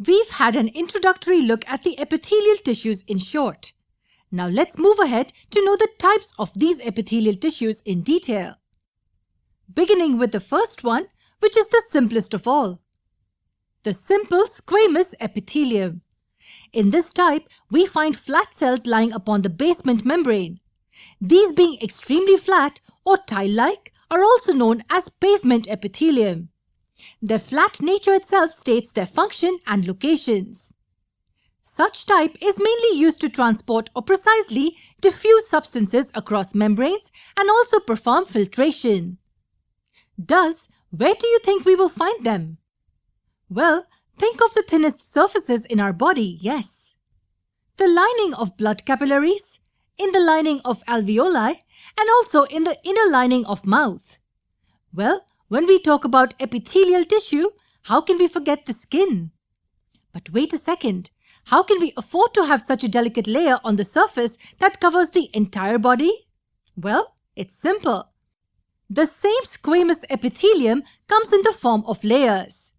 We've had an introductory look at the epithelial tissues in short. Now let's move ahead to know the types of these epithelial tissues in detail. Beginning with the first one, which is the simplest of all. The simple squamous epithelium. In this type, we find flat cells lying upon the basement membrane. These being extremely flat or tile-like are also known as pavement epithelium. Their flat nature itself states their function and locations. Such type is mainly used to transport or precisely diffuse substances across membranes and also perform filtration. Thus, where do you think we will find them? Well, think of the thinnest surfaces in our body, yes. The lining of blood capillaries, in the lining of alveoli, and also in the inner lining of mouth. Well, when we talk about epithelial tissue, how can we forget the skin? But wait a second, how can we afford to have such a delicate layer on the surface that covers the entire body? Well, it's simple. The same squamous epithelium comes in the form of layers.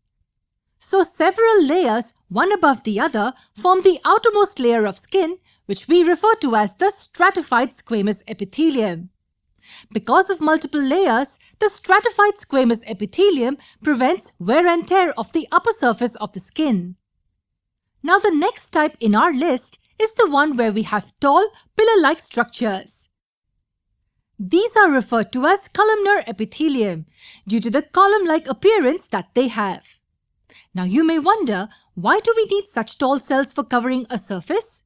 So several layers, one above the other, form the outermost layer of skin, which we refer to as the stratified squamous epithelium. Because of multiple layers, the stratified squamous epithelium prevents wear and tear of the upper surface of the skin. Now the next type in our list is the one where we have tall, pillar-like structures. These are referred to as columnar epithelium due to the column-like appearance that they have. Now you may wonder, why do we need such tall cells for covering a surface?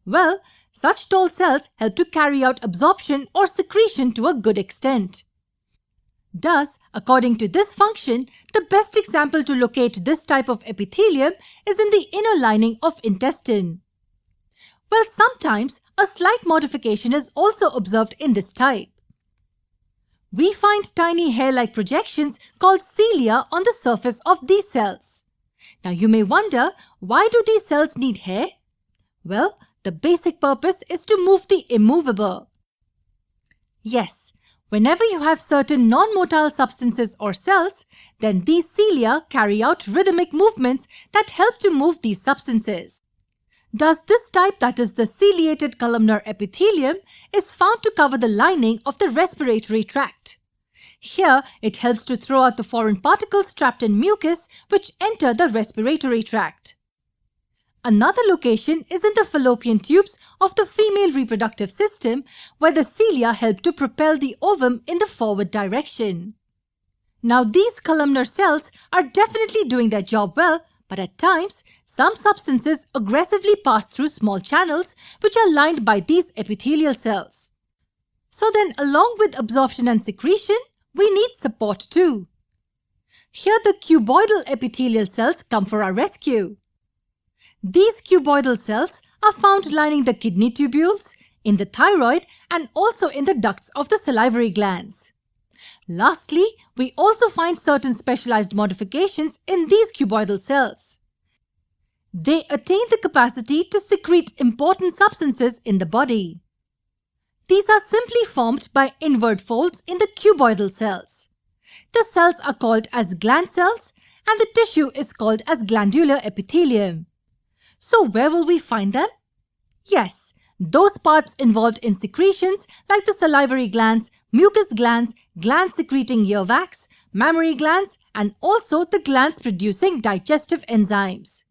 Well, such tall cells help to carry out absorption or secretion to a good extent. Thus, according to this function, the best example to locate this type of epithelium is in the inner lining of intestine. Well, sometimes a slight modification is also observed in this type. We find tiny hair-like projections called cilia on the surface of these cells. Now you may wonder, why do these cells need hair? Well, the basic purpose is to move the immovable. Yes, whenever you have certain non-motile substances or cells, then these cilia carry out rhythmic movements that help to move these substances. Thus, this type, that is the ciliated columnar epithelium, is found to cover the lining of the respiratory tract. Here, it helps to throw out the foreign particles trapped in mucus which enter the respiratory tract. Another location is in the fallopian tubes of the female reproductive system, where the cilia help to propel the ovum in the forward direction. Now these columnar cells are definitely doing their job well, but at times, some substances aggressively pass through small channels which are lined by these epithelial cells. So then, along with absorption and secretion, we need support too. Here the cuboidal epithelial cells come for our rescue. These cuboidal cells are found lining the kidney tubules, in the thyroid, and also in the ducts of the salivary glands. Lastly, we also find certain specialized modifications in these cuboidal cells. They attain the capacity to secrete important substances in the body. These are simply formed by inward folds in the cuboidal cells. The cells are called as gland cells and the tissue is called as glandular epithelium. So where will we find them? Yes, those parts involved in secretions like the salivary glands, mucus glands, gland-secreting earwax, mammary glands, and also the glands producing digestive enzymes.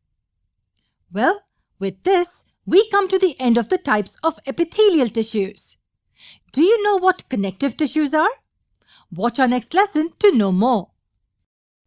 Well, with this, we come to the end of the types of epithelial tissues. Do you know what connective tissues are? Watch our next lesson to know more.